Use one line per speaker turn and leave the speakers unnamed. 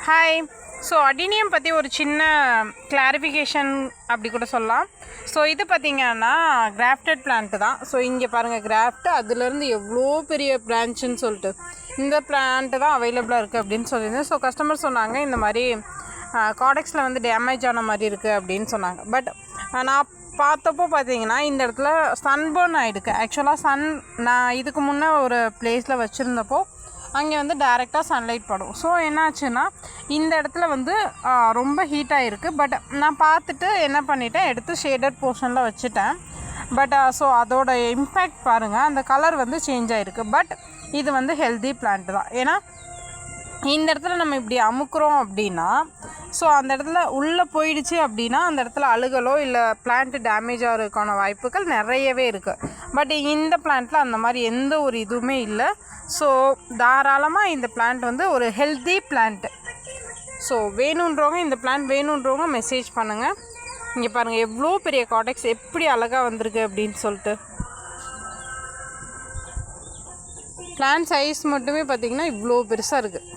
Hi. So adenium பற்றி ஒரு சின்ன கிளாரிஃபிகேஷன் அப்படி கூட சொல்லலாம். ஸோ இது பார்த்திங்கன்னா கிராஃப்டட் பிளான்ட்டு தான். ஸோ இங்கே பாருங்கள் கிராஃப்ட், அதுலேருந்து எவ்வளோ பெரிய பிரான்ச்சுன்னு சொல்லிட்டு இந்த பிளான்ட்டு தான் அவைலபிளாக இருக்குது அப்படின்னு சொல்லியிருந்தேன். ஸோ கஸ்டமர் சொன்னாங்க இந்த மாதிரி காடெக்ஸில் வந்து டேமேஜ் ஆன மாதிரி இருக்குது அப்படின்னு சொன்னாங்க. பட் நான் பார்த்தப்போ பார்த்தீங்கன்னா இந்த இடத்துல சன்பர்ன் ஆகிடுக்கு. ஆக்சுவலாக நான் இதுக்கு முன்னே ஒரு பிளேஸில் வச்சுருந்தப்போ அங்கே வந்து டைரெக்டாக சன்லைட் படும். ஸோ என்னாச்சுன்னா இந்த இடத்துல வந்து ரொம்ப ஹீட்டாக இருக்குது. பட் நான் பார்த்துட்டு என்ன பண்ணிட்டேன், எடுத்து ஷேடட் போர்ஷனில் வச்சுட்டேன். பட் ஸோ அதோட இம்பேக்ட் பாருங்கள், அந்த கலர் வந்து சேஞ்ச் ஆகிருக்கு. பட் இது வந்து ஹெல்தி பிளான்ட் தான். ஏன்னா இந்த இடத்துல நம்ம இப்படி அமுக்குறோம் அப்படின்னா ஸோ அந்த இடத்துல உள்ளே போயிடுச்சு அப்படின்னா அந்த இடத்துல அழுகலோ இல்லை பிளான்ட்டு டேமேஜ் ஆகிறதுக்கான வாய்ப்புகள் நிறையவே இருக்குது. பட் இந்த பிளான்ட்டில் அந்த மாதிரி எந்த ஒரு இதுவுமே இல்லை. ஸோ தாராளமாக இந்த பிளான்ட் வந்து ஒரு ஹெல்தி பிளான்ட்டு. ஸோ வேணுன்றவங்க, இந்த பிளான்ட் வேணுன்றவங்க மெசேஜ் பண்ணுங்கள். இங்கே பாருங்கள் எவ்வளோ பெரிய காடெக்ஸ் எப்படி அழகாக வந்திருக்கு அப்படின்னு சொல்லிட்டு. பிளான்ட் சைஸ் மட்டுமே பார்த்திங்கன்னா இவ்வளோ பெருசாக இருக்குது.